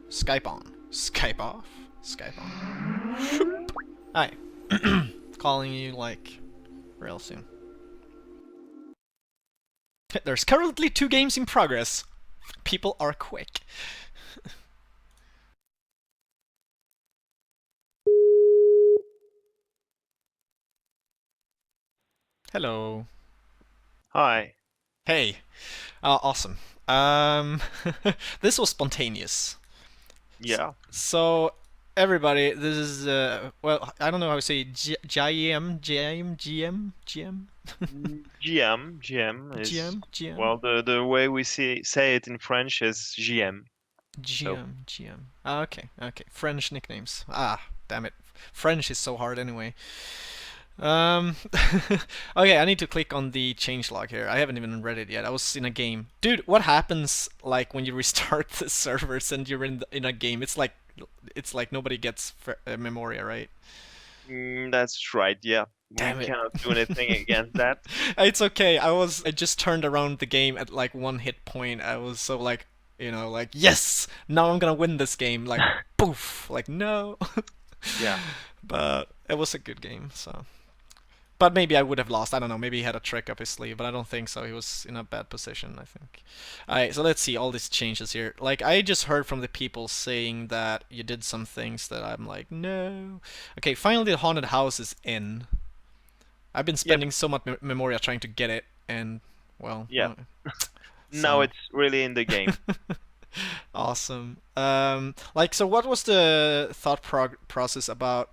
Skype on. Skype off. Skype on. Hi. Calling you like real soon. There's currently 2 games in progress. People are quick. Hello. Hi. Hey. Awesome. This was spontaneous. Yeah. So everybody, this is well, I don't know how to say GM. GM is GM. well the way we say it in French is GM. So GM. Okay, okay. French nicknames. Ah, damn it. French is so hard anyway. Um, okay, I need to click on the changelog here. I haven't even read it yet. I was in a game. Dude, what happens like when you restart the servers and you're in a game? It's like nobody gets Memoria, right? that's right. Yeah, we Damn it. cannot do anything against that. It's okay. I just turned around the game at like 1 hit point. I was so like, like yes, now I'm gonna win this game. Like poof, like no. Yeah. But it was a good game, so. But maybe I would have lost. I don't know. Maybe he had a trick up his sleeve, but I don't think so. He was in a bad position, I think. Alright, so let's see all these changes here. Like, I just heard from the people saying that you did some things that I'm like, no. Okay, finally the haunted house is in. I've been Yep. spending so much Memoria trying to get it, and, well, Yeah. Now so. it's really in the game. Awesome. Like, so what was the thought process about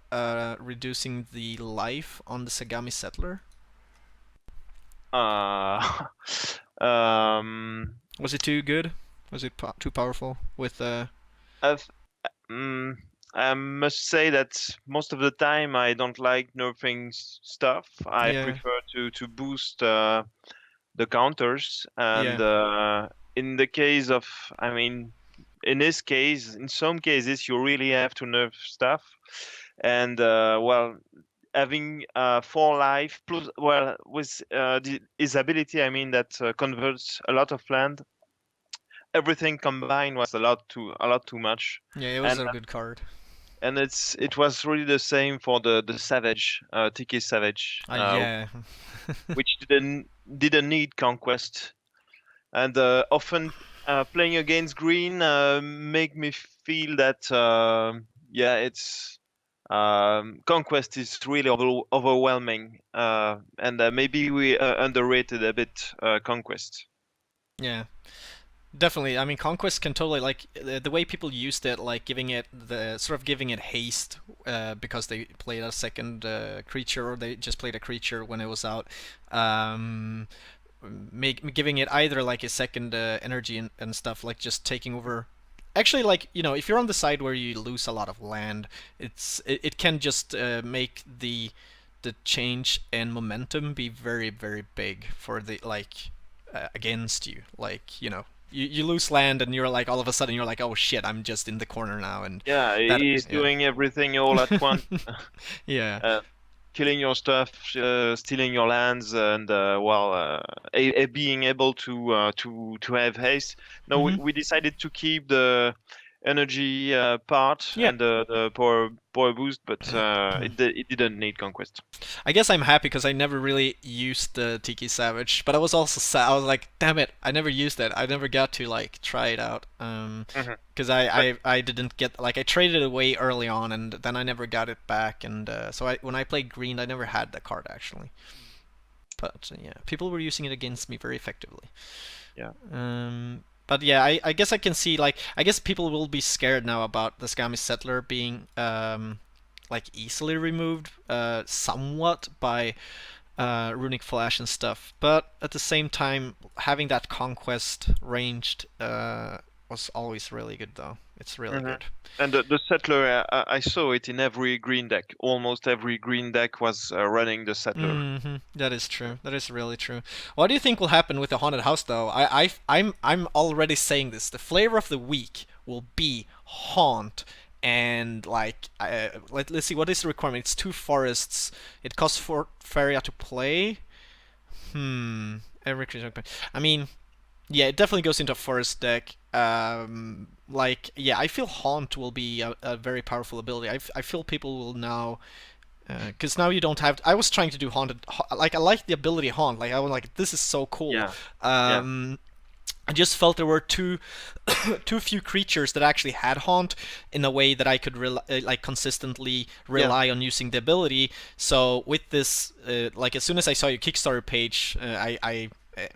reducing the life on the Sagami Settler? Uh, um, Was it too good? Was it too powerful with I've, mm, I must say that most of the time I don't like nerfing stuff. I yeah, prefer to boost the counters and yeah. in the case of I mean in this case in some cases you really have to nerf stuff and well having 4 life plus well with his ability I mean that converts a lot of land, everything combined was a lot too much. Yeah, it was and a good card. it was really the same for the savage Tiki Savage, Yeah. which didn't need conquest. And often playing against green make me feel that yeah, it's conquest is really overwhelming, and maybe we underrated a bit conquest. Yeah. Definitely. I mean, Conquest can totally like the way people used it, like giving it haste because they played a second creature or they just played a creature when it was out. Um, giving it either like a second energy and stuff, like just taking over. Actually, like if you're on the side where you lose a lot of land, it can just make the change in momentum be very very big for the like against you. Like you lose land and you're like all of a sudden you're like, oh shit, I'm just in the corner now, and Yeah, that he's yeah. doing everything all at once. Yeah. uh, Killing your stuff, stealing your lands, and well, being able to have haste. No, we, Mhm. we decided to keep the energy part Yeah. and the power boost, but it didn't need conquest. I guess I'm happy because I never really used the Tiki Savage, but I was also sad. I was like, damn it, I never used it. I never got to like try it out. Hmm. Because But I didn't get like I traded it away early on, and then I never got it back. And so when I played green, I never had the card actually. But yeah, people were using it against me very effectively. yeah, But yeah, I guess I can see like I guess people will be scared now about the Skami Settler being like easily removed somewhat by Runic Flash and stuff. But at the same time, having that conquest ranged was always really good though. It's really hmm good. and the settler, I saw it in every green deck. Almost every green deck was running the settler. That is true. That is really true. What do you think will happen with the haunted house, though? I'm already saying this. The flavor of the week will be haunt, and like, let's see, what is the requirement? It's 2 forests. It costs 4 Feria to play. Every creature. I mean, yeah, it definitely goes into a forest deck. like, yeah, I feel Haunt will be a very powerful ability. I feel people will now, because now you don't have. I was trying to do haunted, like I like the ability haunt. Like I was like, this is so cool. Yeah, yeah. Um, I just felt there were too too few creatures that actually had haunt in a way that I could like consistently Yeah. rely on using the ability. So with this, like as soon as I saw your Kickstarter page,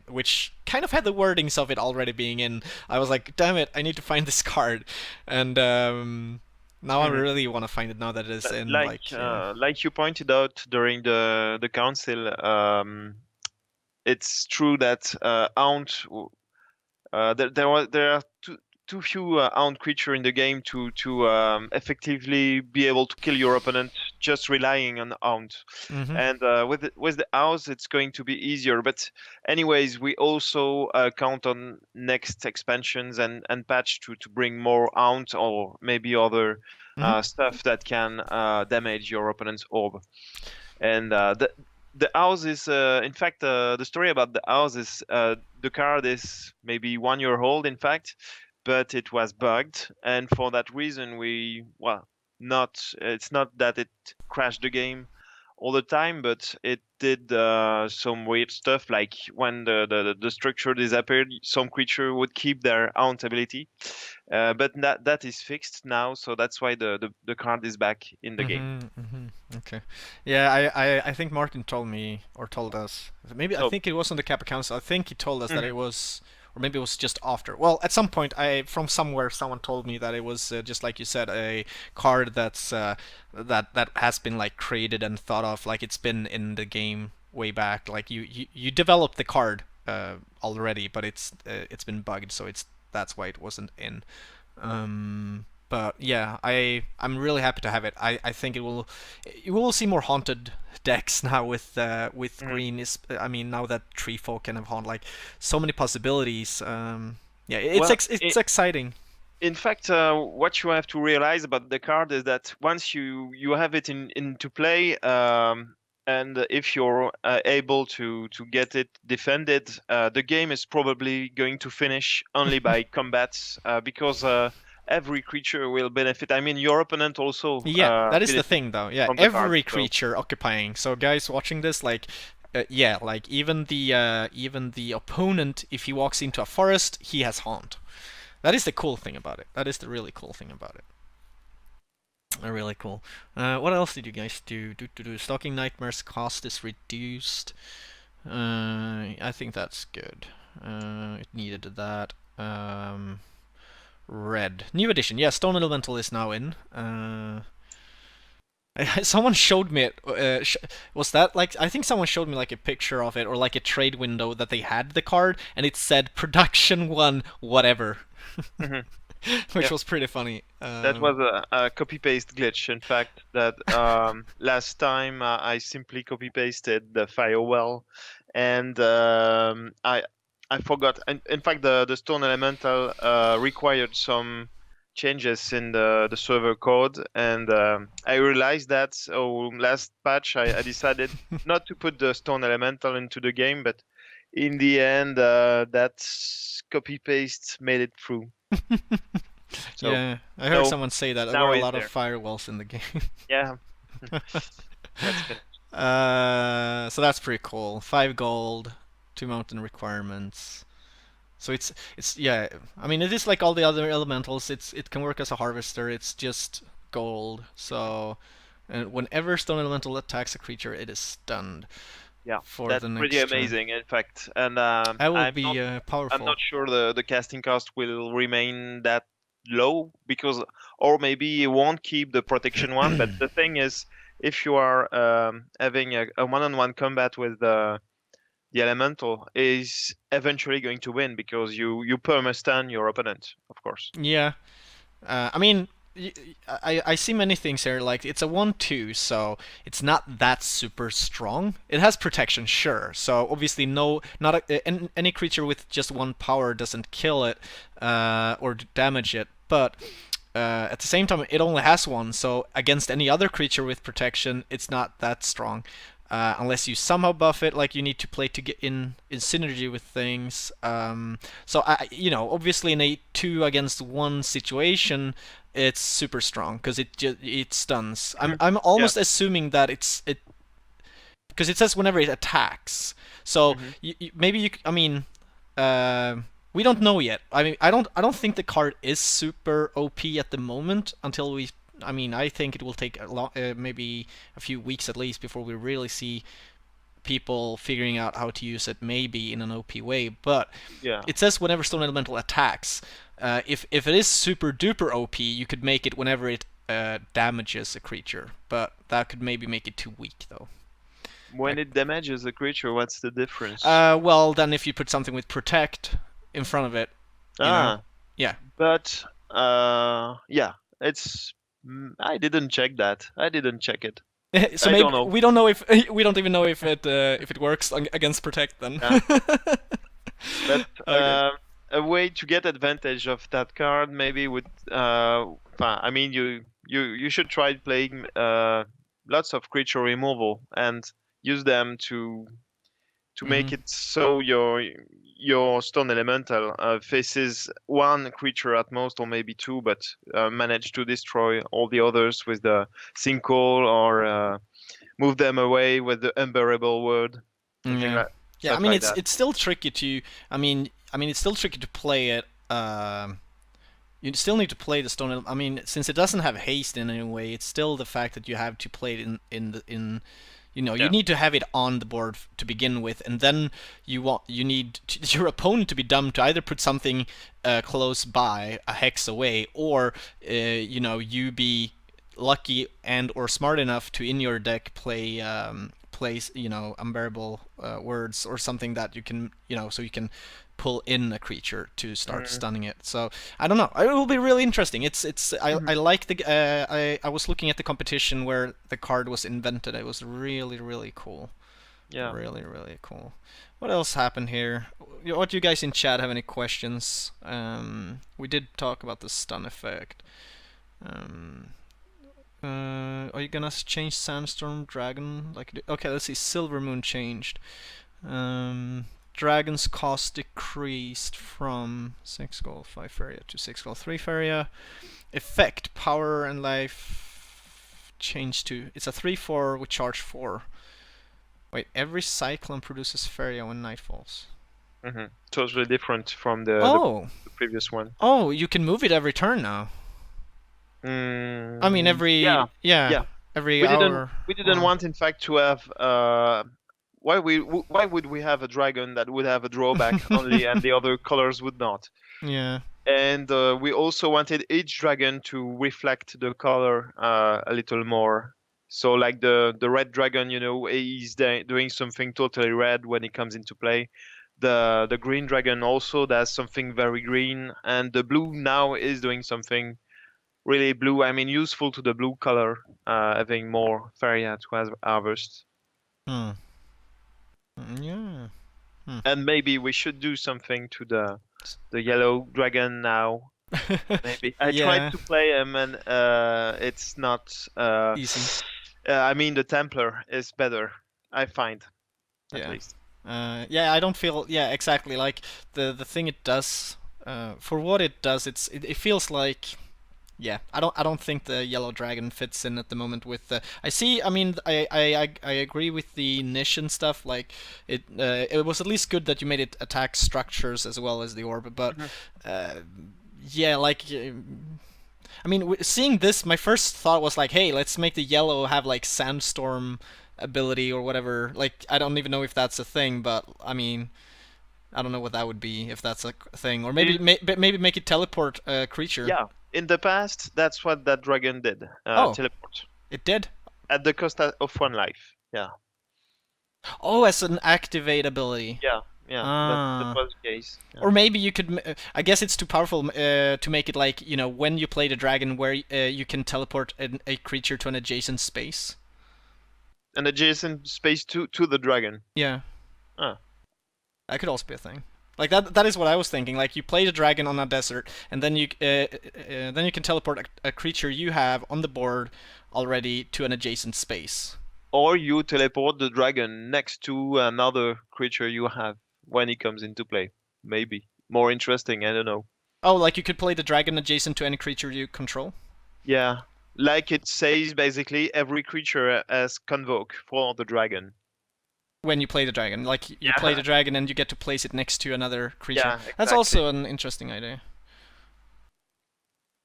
which kind of had the wordings of it already being in, I was like, damn it, I need to find this card, and now I Mhm. really want to find it now that it is in. Like, yeah. Like you pointed out during the council, it's true that Aunt there are too few Aunt creature in the game to effectively be able to kill your opponent just relying on Aunt. Mhm. And with the house, it's going to be easier. But anyways, we also count on next expansions and patch to bring more Aunt or maybe other Mhm. stuff that can damage your opponent's orb. And the house is in fact the story about the house is the card is maybe 1 year old in fact, but it was bugged, and for that reason we well not it's not that it crashed the game all the time, but it did some weird stuff, like when the structure disappeared, some creature would keep their aunt ability, but that is fixed now, so that's why the card is back in the game. Mhm. Mhm. Okay. Yeah, I think Martin told me or told us. Maybe I So think it was on the Kappa Council. I think he told us that mhm, it was, or maybe it was just after. Well, at some point, I from somewhere someone told me that it was just like you said, a card that has been like created and thought of, like it's been in the game way back. Like you developed the card already, but it's been bugged, so that's why it wasn't in. But yeah, I'm really happy to have it. I think it will you will see more haunted decks now with mhm. green. Is I mean now that tree folk can have haunt, like so many possibilities. Yeah, Well, it's exciting. in fact, what you have to realize about the card is that once you have it into play, and if you're able to get it defended, the game is probably going to finish only by combats, because every creature will benefit. I mean, your opponent also Yeah, that is the benefits thing though. Yeah, from the card. every So creature occupying. So guys watching this, like, yeah, like even the opponent, if he walks into a forest, he has haunt. That is the cool thing about it. That is the really cool thing about it. Really cool. What else did you guys do? Stalking Nightmares cost is reduced. I think that's good. It needed that. Red. New edition. Yeah, Stone Elemental is now in. Someone showed me it. Was that like? I think someone showed me like a picture of it or like a trade window that they had the card and it said production one whatever, mhm, which yeah. was pretty funny. That was a copy paste glitch. In fact, that last time I simply copy pasted the firewall, and I forgot. In fact, the Stone Elemental required some changes in the server code, and I realized that. So last patch, I decided not to put the Stone Elemental into the game, but in the end, that copy paste made it through. So Yeah, I heard no, someone say that there were now a it's lot of there. firewalls in the game. Yeah, that's finished. So that's pretty cool. 5 gold, 2 mountain requirements. So it's yeah. I mean, it is like all the other elementals. It can work as a harvester. It's just gold. So, and whenever stone elemental attacks a creature, it is stunned Yeah, for that's the pretty next turn. amazing, in fact. And That will be I'm powerful. not sure the casting cost will remain that low, because, or maybe it won't keep the protection one. But the thing is, if you are having a one-on-one combat with the elemental, is eventually going to win because you perma-stun your opponent, of course. Yeah. I mean, I see many things here. Like it's a 1/2, so it's not that super strong. It has protection, sure. So obviously, no, not any creature with just one power doesn't kill it or damage it. But at the same time, it only has one. So against any other creature with protection, it's not that strong. unless you somehow buff it, like you need to play to get in synergy with things. So obviously in a 2 against 1 situation, it's super strong because it stuns. I'm Yeah. almost assuming that it because it says whenever it attacks. So hmm maybe I mean, uh, we don't know yet. I mean, I don't think the card is super OP at the moment until we. I mean, I think it will take maybe a few weeks at least before we really see people figuring out how to use it, maybe in an OP way. But Yeah. it says whenever Stone Elemental attacks. If it is super duper OP, you could make it whenever it damages a creature, but that could maybe make it too weak though. When Like, it damages a creature, what's the difference? well, then if you put something with protect in front of it, you know, Ah, yeah. but yeah, it's. I didn't check that. I didn't check it. So I maybe don't know. we don't know if we don't even know if it works against protect then. Yeah, but Okay. a way to get advantage of that card maybe would. I mean, you should try playing lots of creature removal and use them to make Mhm. it so your stone elemental faces one creature at most or maybe two, but manage to destroy all the others with the sinkhole or move them away with the unbearable word, something Yeah. like Yeah. I stuff mean, like it's that. it's still tricky to. I mean, it's still tricky to play it. You still need to play the stone. I mean, since it doesn't have haste in any way, it's still the fact that you have to play it in. You Yeah. need to have it on the board to begin with, and then you need your opponent to be dumb to either put something close by, a hex away, or you be lucky and or smart enough to in your deck place unbearable words or something that you can so you can pull in a creature to start Mm-hmm. stunning it. So I don't know. It will be really interesting. I Mm-hmm. like the I was looking at the competition where the card was invented. It was really really cool. Yeah. Really really cool. What else happened here? What do you guys in chat have any questions? We did talk about the stun effect. Um, are you gonna change Sandstorm Dragon? Okay, let's see. Silver Moon changed. Dragon's cost decreased from 6 gold 5 Feria to 6 gold 3 Feria. Effect power and life changed to it's a 3/4 with charge 4. Wait, every cyclone produces Feria when night falls. Mm-hmm. Totally different from the previous one. Oh, you can move it every turn now. I mean, Yeah. Yeah. every We didn't hour. we didn't Or want in fact to have why would we have a dragon that would have a drawback only and the other colors would not? yeah. And we also wanted each dragon to reflect the color a little more. So like the red dragon, he's doing something totally red when he comes into play. The green dragon also does something very green, and the blue now is doing something really blue. I mean, useful to the blue color, having more Faria to harvest. Hmm. Yeah. Hmm. And maybe we should do something to the yellow dragon now. Maybe I tried Yeah. to play him, and it's not. Easy. I mean, the Templar is better. I find, at Yeah. least. Yeah, I don't feel. Yeah, exactly. Like the thing it does, for what it does, it feels like. Yeah, I don't think the yellow dragon fits in at the moment with the. I see. I mean, I agree with the niche and stuff. Like it was at least good that you made it attack structures as well as the orb. But Mhm. uh, yeah, like. I mean, seeing this, my first thought was like, hey, let's make the yellow have like sandstorm ability or whatever. Like, I don't even know if that's a thing, but I mean, I don't know what that would be if that's a thing, or maybe In maybe make it teleport a creature. Yeah, in the past, that's what that dragon did. Oh, Teleport it did. at the cost of one life. Yeah, Oh, as an activate ability. yeah, yeah. That Ah. was the case. Yeah. Or maybe you could. I guess it's too powerful to make it like when you play the dragon, where you can teleport a creature to an adjacent space. An adjacent space to the dragon. Yeah, Ah, that could also be a thing. Like that is what I was thinking. Like you play the dragon on a desert, and then you can teleport a creature you have on the board already to an adjacent space. or you teleport the dragon next to another creature you have when it comes into play. Maybe more interesting. I don't know. Oh, like you could play the dragon adjacent to any creature you control Yeah, like it says basically every creature has convoke for the dragon. when you play the dragon. Like you play Yeah, the dragon and you get to place it next to another creature. yeah, That's exactly. also an interesting idea.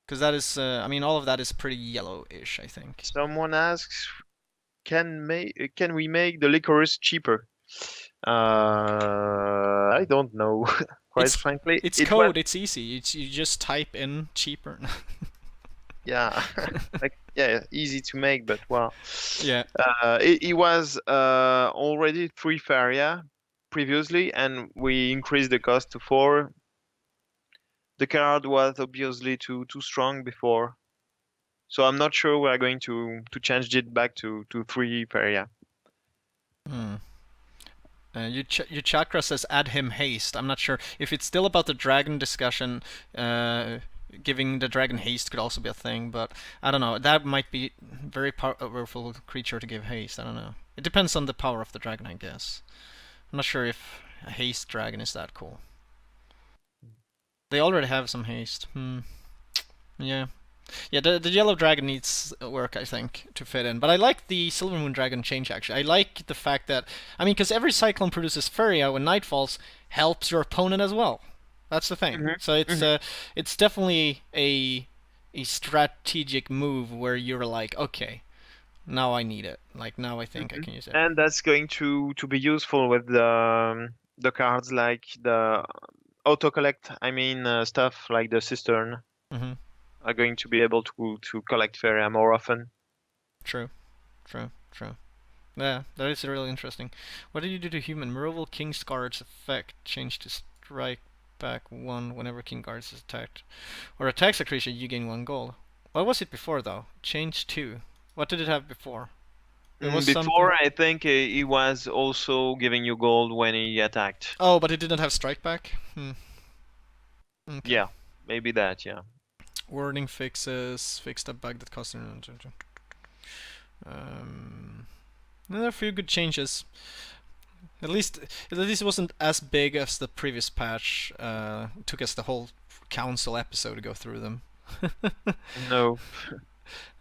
Because that is, I mean, all of that is pretty yellowish, I think. Someone asks, can we make the licorice cheaper? I don't know. Quite It's frankly, it's it was code. It's easy. It's you just type in cheaper. yeah, like yeah, easy to make, but well, Yeah. it was already 3 Faria previously, and we increased the cost to 4. The card was obviously too strong before, so I'm not sure we're going to change it back to 3 Faria. Hmm. Your chakra says add him haste. I'm not sure if it's still about the dragon discussion. Giving the dragon haste could also be a thing, but I don't know. That might be very powerful creature to give haste. I don't know. It depends on the power of the dragon, I guess. I'm not sure if a haste dragon is that cool. They already have some haste. Hmm. Yeah. Yeah, the yellow dragon needs work, I think, to fit in. But I like the silver moon dragon change. Actually, I like the fact that I mean, because every cyclone produces Furia when night falls helps your opponent as well. That's the thing. Hmm. So it's definitely a strategic move where you're like, okay, now I need it. Like now I think I Hmm. can use it. And that's going to be useful with the cards like the auto collect. I mean, stuff like the cistern Hmm. are going to be able to collect Faria more often. True. True. True. Yeah, that is really interesting. What did you do to human? Removal King's Guard's effect. Change to strike back 1 whenever King Guards is attacked. Or attacks a creature, you gain 1 gold. What was it before, though? Change 2. What did it have before? It was something... Before, I think he was also giving you gold when he attacked. Oh, but it didn't have strike back? Hmm. Okay. Yeah, maybe that, yeah. Wording fixes. Fixed a bug that cost... There are a few good changes. At least it wasn't as big as the previous patch. It took us the whole council episode to go through them. No,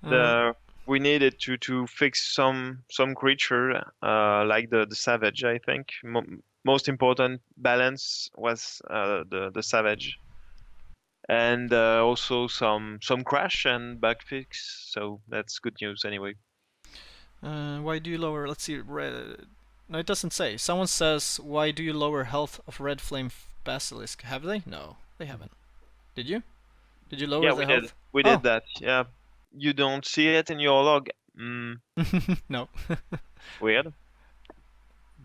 uh, the we needed to fix some creature like the savage. I think most important balance was the savage, and also some crash and bug fix. So that's good news anyway. why do you lower? Let's see. Red. No, it doesn't say. Someone says, "Why do you lower health of Red Flame Basilisk?" Have they? No, they haven't. Did you? Did you lower Yeah, the we did. health? We Oh, did that. Yeah, you don't see it in your log. no. Weird.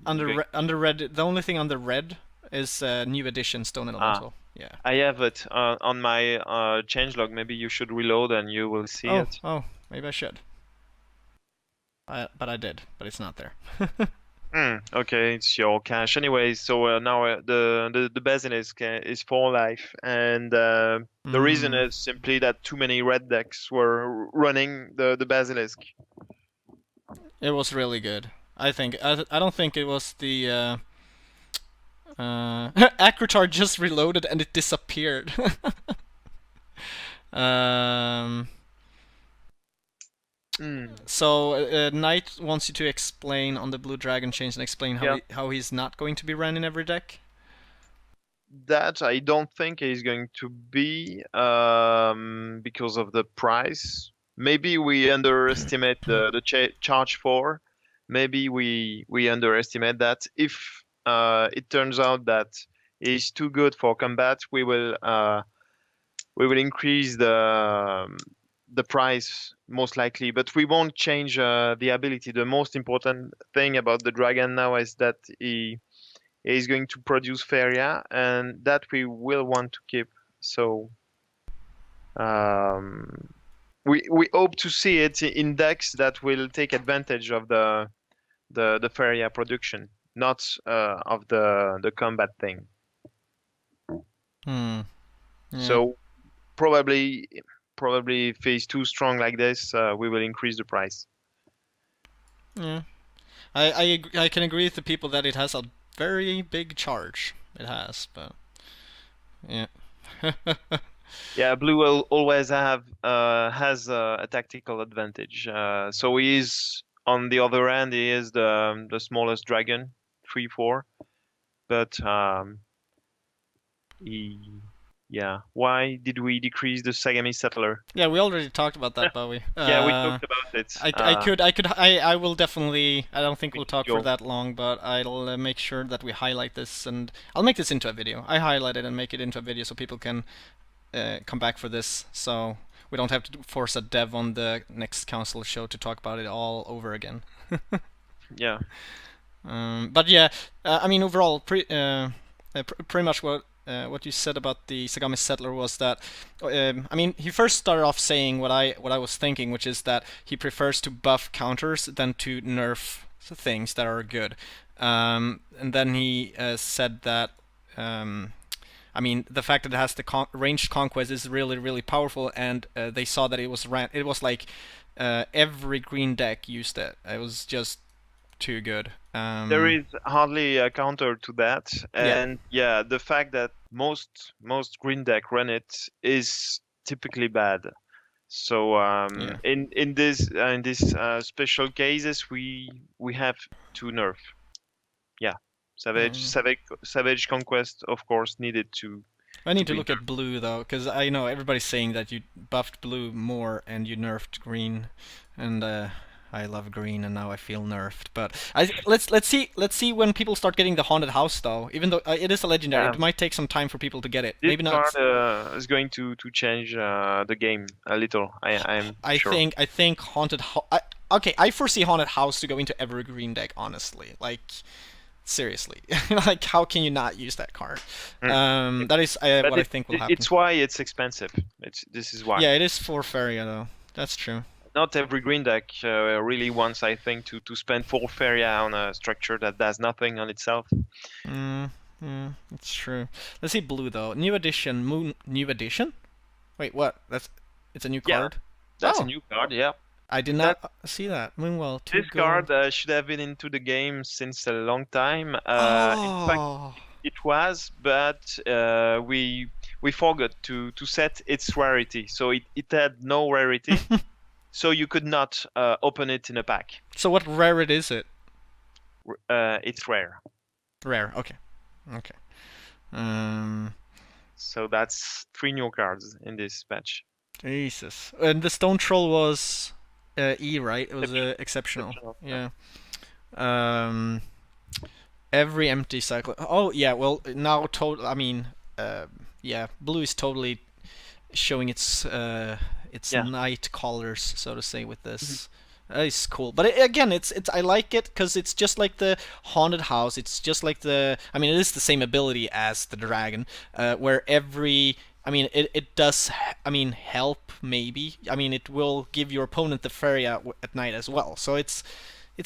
Okay. Under red, the only thing under red is new edition Stone Ah, Elemental. Yeah. I have it on my changelog. Maybe you should reload and you will see Oh, it. oh, maybe I should. But I did, but it's not there. Okay, it's your cache anyway. So now the basilisk is 4 life, and the reason Mm, is simply that too many red decks were running the basilisk. it was really good. I think. I don't think it was the. Acritar just reloaded and it disappeared. um. Mm, So Knight wants you to explain on the Blue Dragon change and explain yeah, how he's not going to be ran in every deck. that I don't think is going to be because of the price. Maybe we underestimate the charge for. Maybe we underestimate that. If it turns out that it's too good for combat, we will increase the price most likely, but we won't change the ability. The most important thing about the dragon now is that he is going to produce Feria, and that we will want to keep. So um, we hope to see it in decks that will take advantage of the Feria production, not of the combat thing. Hmm. Yeah. So probably if he's too strong like this, we will increase the price. Yeah. I can agree with the people that it has a very big charge. It has, but yeah. Yeah, blue always has a tactical advantage. So he is on the other end. He is the smallest dragon, 3/4. But he, yeah. Why did we decrease the Sagami settler? Yeah, we already talked about that, Bowie. Yeah, we talked about it. I will definitely. I don't think We we'll can talk for go. that long, but I'll make sure that we highlight this, and I'll make this into a video. I highlight it and make it into a video so people can come back for this, so we don't have to force a dev on the next council show to talk about it all over again. Yeah. But yeah, I mean overall, pretty much what you said about the Sagami Settler was that, I mean, he first started off saying what I was thinking, which is that he prefers to buff counters than to nerf things that are good. And then he said that, I mean, the fact that it has the ranged conquest is really really powerful, and they saw that it was like every green deck used it. It was just too good. There is hardly a counter to that, Yeah. and yeah, the fact that most green deck run it is typically bad. So Yeah. in this special cases, we have to nerf. Yeah, Mm. Savage Conquest, of course, needed I to need to be look at nerfed. blue though, because I know everybody's saying that you buffed blue more and you nerfed green, and I love green and now I feel nerfed. But let's see when people start getting the haunted house though. Even though it is a legendary, Yeah, it might take some time for people to get it. this Maybe not. card is going to change the game a little. I'm sure. I think haunted. Okay, I foresee haunted house to go into every green deck. Honestly, like seriously, like how can you not use that card? Mm. That is But what I think will happen. it's why it's expensive. This is why. Yeah, it is for Feria though. That's true. Not every green deck really wants, I think, to spend 4 Feria on a structure that does nothing on itself. Mm, it's true. Let's see blue though. New edition, moon. New edition? Wait, what? It's a new Yeah, card. that's a Oh, new card. Yeah, I did that not see that. Moonwell, two this card gold. should have been into the game since a long time. In fact, Oh. it was, but we forgot to set its rarity, so it had no rarity, so you could not open it in a pack. So what rare it is it? It's rare. Rare. Okay. Okay. Um. So that's 3 new cards in this patch. Jesus. And the stone troll was E, right? It was exceptional. Exceptional. Yeah. Yeah. Um. Every empty cycle. Oh yeah. Well now total. I mean. Yeah. Blue is totally showing its Yeah. night colors, so to say, with Mhm. this. It's cool, but again, it's I like it because it's just like the haunted house. It's just like the. I mean, it is the same ability as the dragon, where every. I mean, it does. I mean, help maybe. I mean, it will give your opponent the fairy at night as well. So it's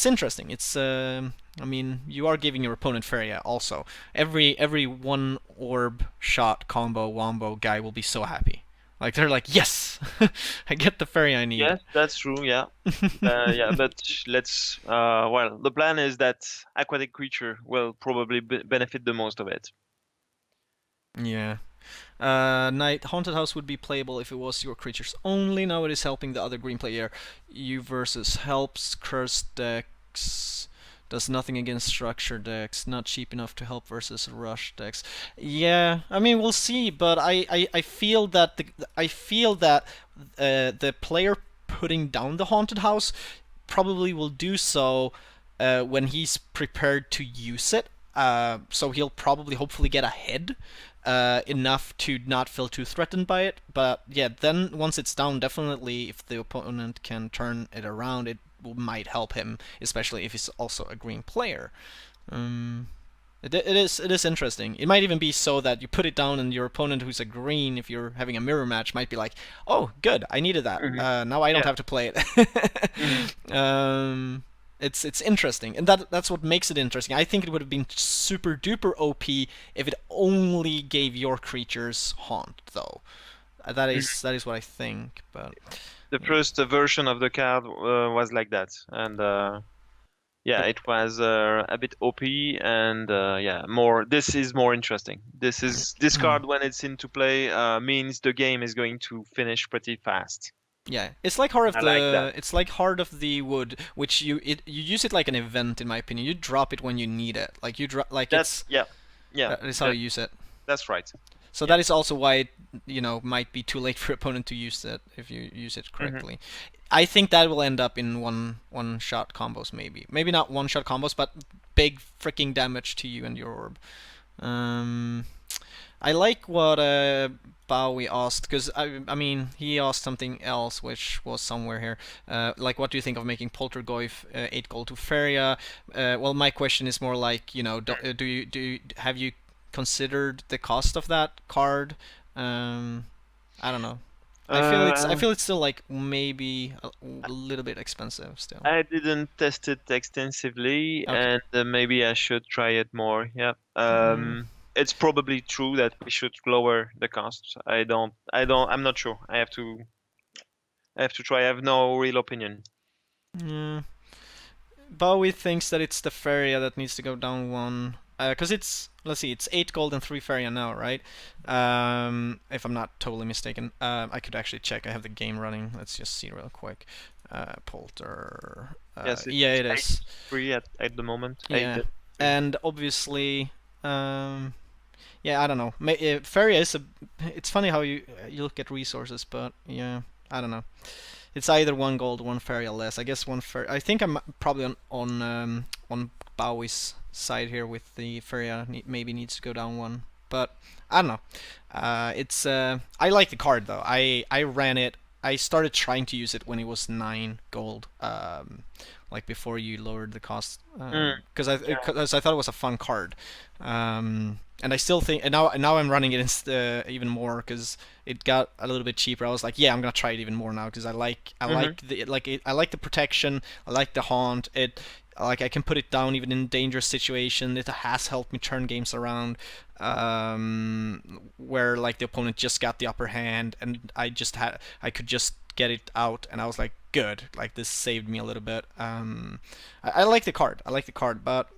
interesting. It's I mean, you are giving your opponent Feria also. Every one orb shot combo wombo guy will be so happy. Like they're like, yes, I get the fairy I need. Yes, that's true. Yeah. Yeah, but let's. Well, the plan is that aquatic creature will probably benefit the most of it. Yeah. Night Haunted House would be playable if it was your creatures only. Now it is helping the other green player. You versus helps cursed decks. Does nothing against structure decks. Not cheap enough to help versus rush decks. Yeah, I mean we'll see, but I feel that the player putting down the haunted house probably will do so when he's prepared to use it. So he'll probably hopefully get ahead enough to not feel too threatened by it. But yeah, then once it's down, definitely if the opponent can turn it around, it might help him, especially if he's also a green player. Um, it is interesting. It might even be so that you put it down and your opponent who's a green, if you're having a mirror match, might be like, "Oh, good, I needed that. Hmm. Now I don't Yeah. have to play Hmm. it." It's interesting, and that's what makes it interesting. I think it would have been super duper OP if it only gave your creatures haunt, though. That is what I think. But The yeah, first version of the card was like that, and Yeah, But it was a bit OP and yeah, more. This is more interesting. This card when it's into play means the game is going to finish pretty fast. yeah, it's like Heart of I like that. the Wood, which you use it like an event, in my opinion. You drop it when you need it. Like you drop, like That's it's yeah, yeah. that is how you use it. That's right. So Yeah. that is also why it, might be too late for opponent to use it if you use it Hmm. correctly. I think that will end up in one shot combos, maybe not one shot combos, but big freaking damage to you and your orb. Um, I like what Bowie asked, because I mean he asked something else which was somewhere here. Like, what do you think of making Poltergeist 8 gold to Feria? Well, my question is more like, have you considered the cost of that card? Um, I don't know. I Uh, feel it's still like maybe a little bit expensive still. I didn't test it extensively, Okay. and maybe I should try it more. Yeah. Mm, It's probably true that we should lower the cost. I'm not sure. I have to try. I have no real opinion. yeah. Bowie thinks that it's the Feria that needs to go down one. Because let's see, it's 8 gold and 3 Feria now, right? If I'm not totally mistaken. I could actually check. I have the game running. Let's just see real quick. Polter. Yes, Yeah, it's it eight is. free at the moment. Eight. Yeah. And obviously, yeah, I don't know. Feria is a. It's funny how you look at resources, but yeah, I don't know. It's either one gold, one fairy or less. I guess one fairy. I think I'm probably on Bowie's side here with the fairy. Maybe needs to go down one, but I don't know. It's I like the card though. I ran it. I started trying to use it when it was 9 gold. Like before you lowered the cost, Mm, yeah. because I thought it was a fun card. And I still think, and now I'm running it even more because it got a little bit cheaper. I was like, yeah, I'm gonna try it even more now because Hmm. I like the protection. I like the haunt. Like I can put it down even in dangerous situation. It has helped me turn games around, where like the opponent just got the upper hand and I could just get it out, and I was like, good, like this saved me a little bit. I like the card. I like the card, but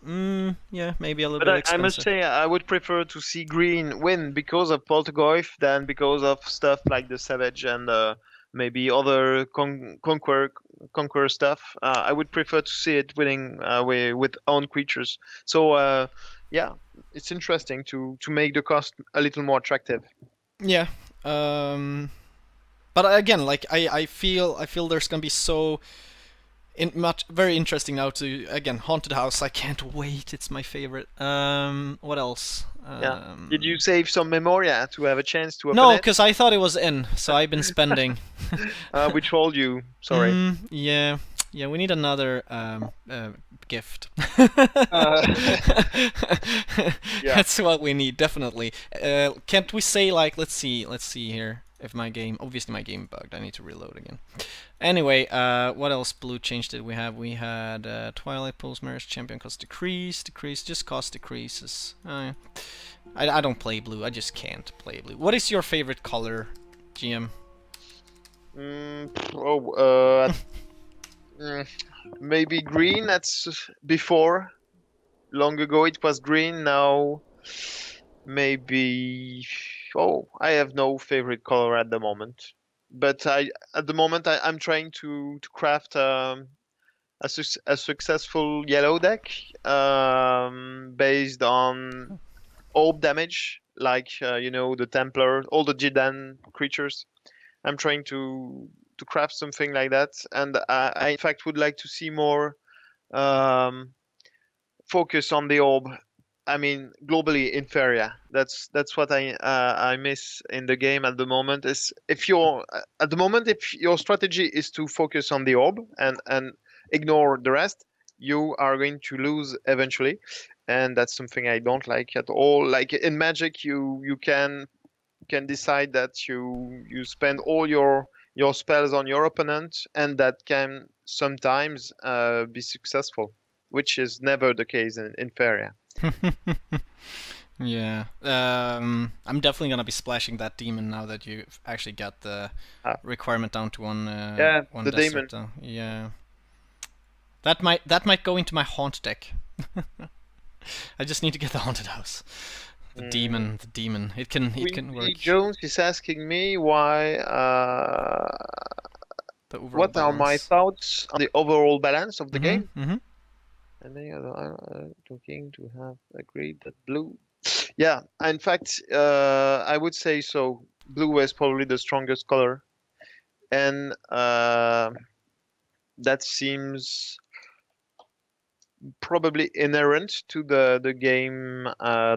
yeah, maybe a little But bit I must expensive. say I would prefer to see Green win because of Poltergeist than because of stuff like the Savage and maybe other conquer stuff. I would prefer to see it winning with own creatures. So yeah, it's interesting to make the cost a little more attractive. Yeah. But again, like I feel there's gonna be very interesting now to again Haunted House. I can't wait. It's my favorite. What else? Yeah. Did you save some Memoria to have a chance to open No, it? because I thought it was in, so I've been spending. We trolled you. Sorry. Yeah, yeah. We need another gift. Uh, yeah. That's what we need, definitely. Can't we say like, let's see here. If my game, obviously my game bugged. I need to reload again. Anyway, what else blue change did we have? We had Twilight Pulse, Marriage Champion cost decrease, just cost decreases. Yeah. I don't play blue. I just can't play blue. What is your favorite color, GM? Oh, mm, maybe green. That's before. Long ago it was green. Now maybe. Oh, I have no favorite color at the moment. But at the moment, I'm trying to craft a successful yellow deck based on orb damage, like the Templar, all the Jidan creatures. I'm trying to craft something like that, and I in fact would like to see more um, focus on the orb. I mean, globally in Feria. That's what I miss in the game at the moment. Is if you're at the moment if your strategy is to focus on the orb and ignore the rest, you are going to lose eventually, and that's something I don't like at all. Like in Magic, you can decide that you spend all your spells on your opponent, and that can sometimes be successful, which is never the case in Feria. Yeah. I'm definitely gonna be splashing that demon now that you've actually got the Uh, requirement down to yeah, one the desert demon. though. Yeah. That might go into my haunt deck. I just need to get the haunted house. The Mm. demon, the demon. It can Quincy work. Jones is asking me why. The overall What are my balance. thoughts on the overall balance of the Mhm. game? Mhm. And they are talking to have agreed that blue. Yeah, in fact, I would say so. Blue is probably the strongest color, and that seems probably inherent to the game,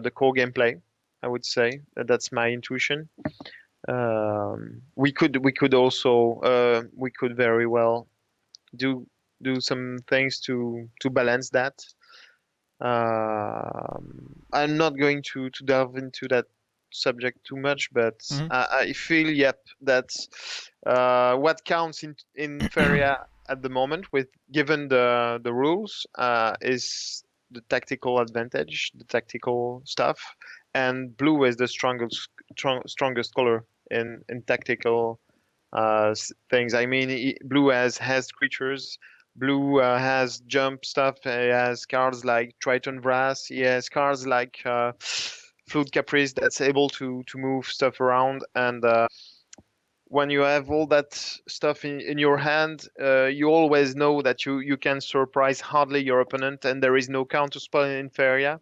the core gameplay. I would say that's my intuition. We could also we could very well do some things to balance that. I'm not going to delve into that subject too much, but Mhm. I feel, yep, that what counts in Feria at the moment, with given the rules, is the tactical advantage, the tactical stuff, and blue is the strongest color in tactical things. I mean, blue has creatures. Blue has jump stuff. He has cards like Triton Brass. He has cards like Flood Caprice that's able to move stuff around. And when you have all that stuff in your hand, you always know that you can surprise hardly your opponent, and there is no counter spell in Feria.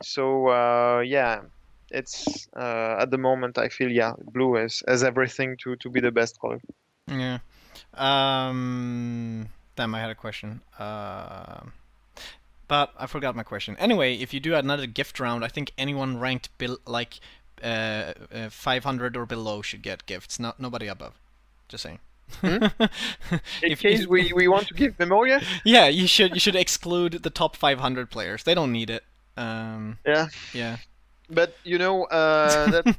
So yeah, it's at the moment I feel, yeah, blue has everything to be the best color. Yeah. Damn, I had a question. But I forgot my question. Anyway, if you do another gift round, I think anyone ranked 500 or below should get gifts. Not nobody above. Just saying. Hmm? In if case we want to give Memoria? yeah, you should exclude the top 500 players. They don't need it. Um, Yeah, yeah. but that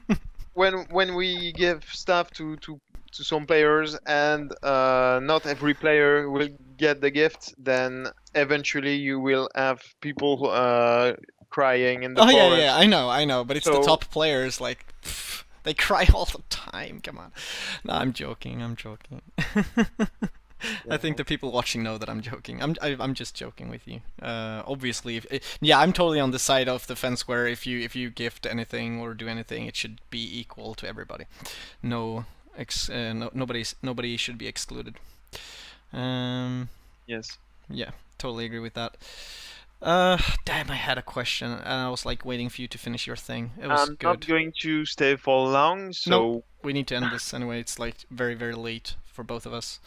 when we give stuff to some players, and not every player will get the gift, then eventually you will have people crying in the Oh yeah, yeah. forest. I know. But it's the So top players. Like, they cry all the time. Come on. No, I'm joking. I'm joking. I think yeah. the people watching know that I'm joking. I'm just joking with you. Obviously, yeah, I'm totally on the side of the fence where if you gift anything or do anything, it should be equal to everybody. No, nobody should be excluded. Um, Yes. yeah, totally agree with that. Damn, I had a question and I was like waiting for you to finish your thing. It was I'm not good. going to stay for long, Nope, so we need to end this anyway. It's like very very late for both of us.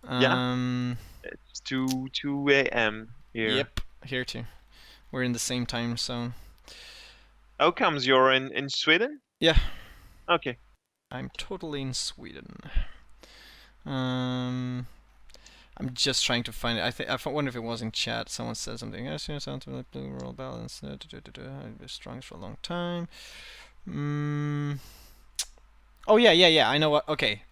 yeah, Um, it's 2 a.m. here. yep, here too. We're in the same time zone. How comes you're in Sweden? Yeah, Okay. I'm totally in Sweden. Um, I'm just trying to find it. I wonder if it was in chat. Someone said something. Yes, you sound to like blue roll balance. I've been strong for a long time. Mm. Oh yeah. I know what. Okay,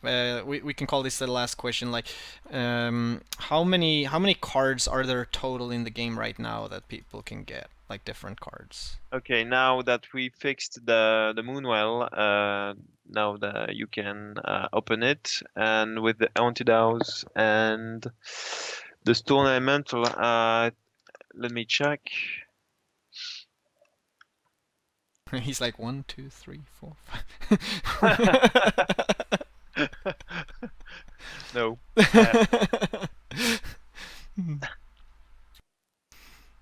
we can call this the last question. Like, how many cards are there total in the game right now that people can get? Like different cards. Okay, now that we fixed the Moonwell, now that you can open it, and with the Antidows and the Stone Elemental, let me check. He's like 1, 2, 3, 4, 5. No, I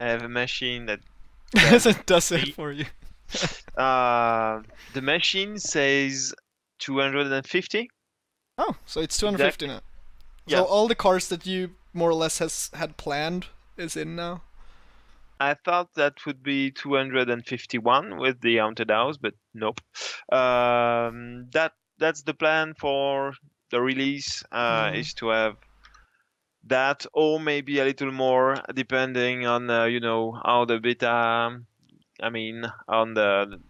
have a machine that Yes, does it does it three. for you. The machine says 250. Oh, so it's 250 Exactly. now. So Yeah. all the cards that you more or less has had planned is in now. I thought that would be 251 with the Haunted House, but nope. That's the plan for the release, Yeah. is to have that, or maybe a little more, depending on how the beta. I mean, on the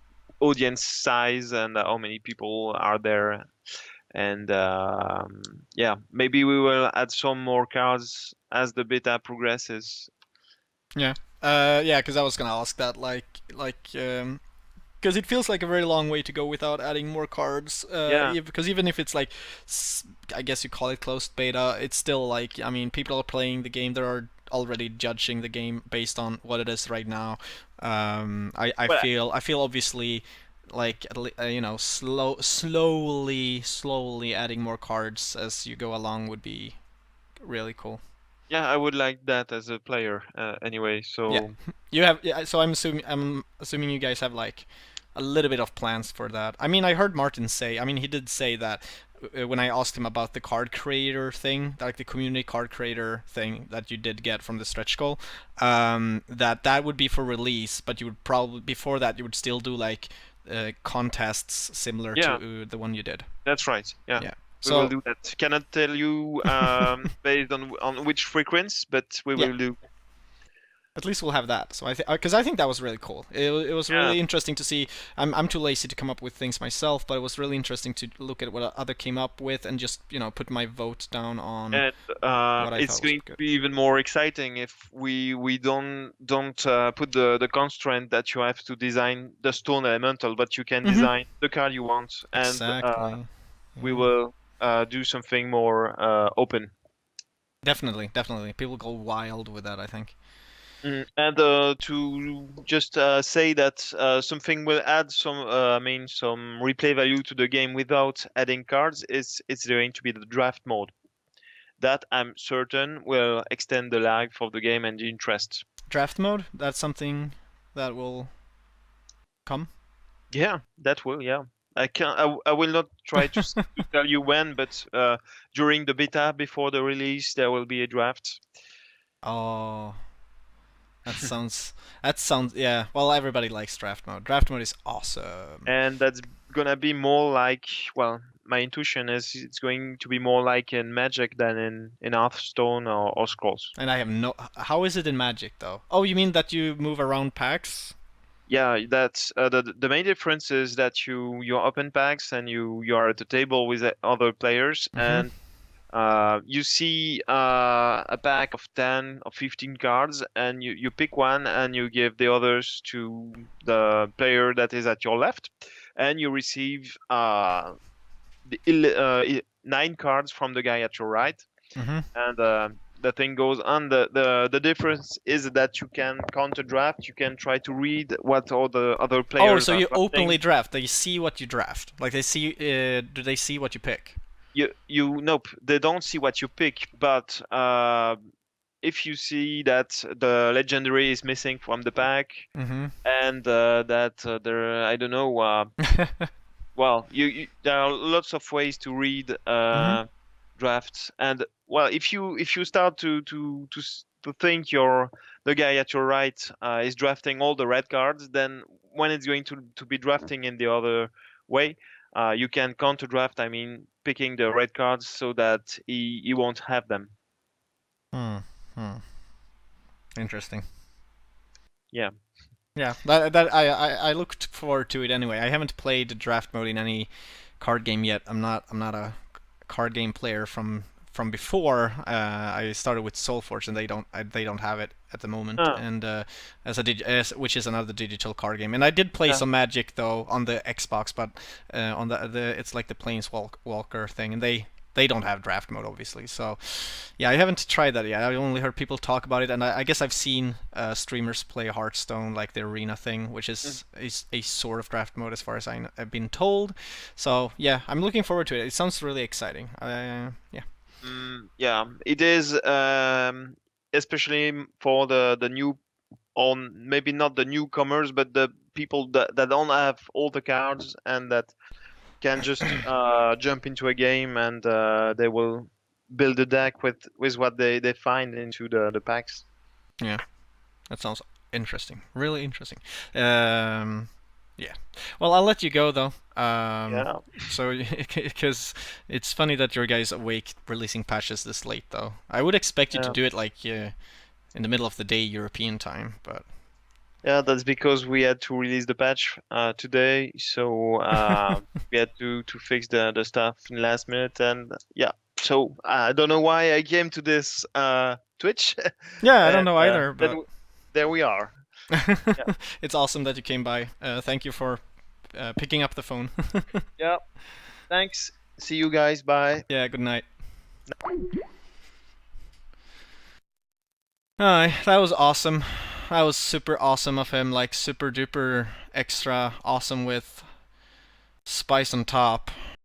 audience size and how many people are there, and yeah, maybe we will add some more cards as the beta progresses. Yeah. Yeah, because I was gonna ask that, because it feels like a very long way to go without adding more cards. Yeah. Because even if it's like, I guess you call it closed beta, it's still like, I mean, people are playing the game. There are already judging the game based on what it is right now. I Well, feel obviously like you know, slowly adding more cards as you go along would be really cool. yeah, I would like that as a player anyway. Yeah, So you have. Yeah, so I'm assuming you guys have like a little bit of plans for that. I mean, I heard Martin say. I mean, he did say that when I asked him about the card creator thing, like the community card creator thing that you did get from the stretch goal, that would be for release, but you would probably before that you would still do like contests similar yeah, to the one you did. that's right. Yeah, Yeah. we will So do that. Cannot tell you based on which frequency, but we yeah, will do. at least we'll have that. So because I think that was really cool. It was Yeah, really interesting to see. I'm too lazy to come up with things myself, but it was really interesting to look at what other came up with and just put my vote down on and what I it's thought was going to good. be even more exciting if we don't put the constraint that you have to design the stone elemental, but you can Mhm. design the card you want, and Exactly. we Yeah. will do something more open. Definitely, definitely. People go wild with that, I think. And to just say that something will add some, I mean, some replay value to the game without adding cards is it's going to be the draft mode. That I'm certain will extend the life of the game and the interest. Draft mode, that's something that will come. Yeah, that will. Yeah, I can. I will not try to tell you when, but during the beta before the release, there will be a draft. Oh, that sounds yeah. Well, everybody likes draft mode. Draft mode is awesome. And that's gonna be more like, well, my intuition is it's going to be more like in Magic than in Hearthstone or Scrolls. And I have no. How is it in Magic though? Oh, you mean that you move around packs? Yeah, that's the main difference is that you open packs and you are at the table with other players, Mm-hmm. and you see a pack of 10 or 15 cards, and you pick one and you give the others to the player that is at your left, and you receive 9 cards from the guy at your right, Mm-hmm. and the thing goes on. The difference is that you can counter draft. You can try to read what all the other Oh, players so are you openly drafting. draft. They see what you draft. Like they see. Do they see what you pick? You nope, they don't see what you pick, but if you see that the legendary is missing from the pack Mm-hmm. and that there, I don't know, well, there are lots of ways to read mm-hmm. drafts, and well, if you start to think the guy at your right is drafting all the red cards, then when it's going to be drafting in the other way, you can counter draft. I mean, picking the red cards so that he won't have them. Hmm. Hmm. Interesting. Yeah. Yeah, that I looked forward to it anyway. I haven't played draft mode in any card game yet. I'm not a card game player from before. I started with Soulforge, and they don't have it at the moment. Uh, And which is another digital card game. And I did play yeah. some Magic though on the Xbox, but on the it's like the Planeswalker thing, and they don't have draft mode obviously. So yeah, I haven't tried that yet. I only heard people talk about it, and I guess I've seen streamers play Hearthstone, like the arena thing, which is a sort of draft mode as far as I've been told. So yeah, I'm looking forward to it. It sounds really exciting. Yeah. Yeah, it is, especially for the new, on maybe not the newcomers, but the people that don't have all the cards and that can just jump into a game and they will build a deck with what they find into the packs. Yeah, that sounds interesting. Really interesting. Um, yeah. Well, I'll let you go though. Yeah. So because it's funny that your guys awake releasing patches this late though. I would expect you to Yeah. do it like in the middle of the day European time, but Yeah, that's because we had to release the patch today, so we had to fix the stuff in last minute, and yeah. So I don't know why I came to this Twitch, yeah, I don't and know either, then but there we are. Yeah, it's awesome that you came by. Thank you for picking up the phone. yeah. Thanks. See you guys. Bye. Yeah, good night. That was awesome. That was super awesome of him, like super duper extra awesome with spice on top.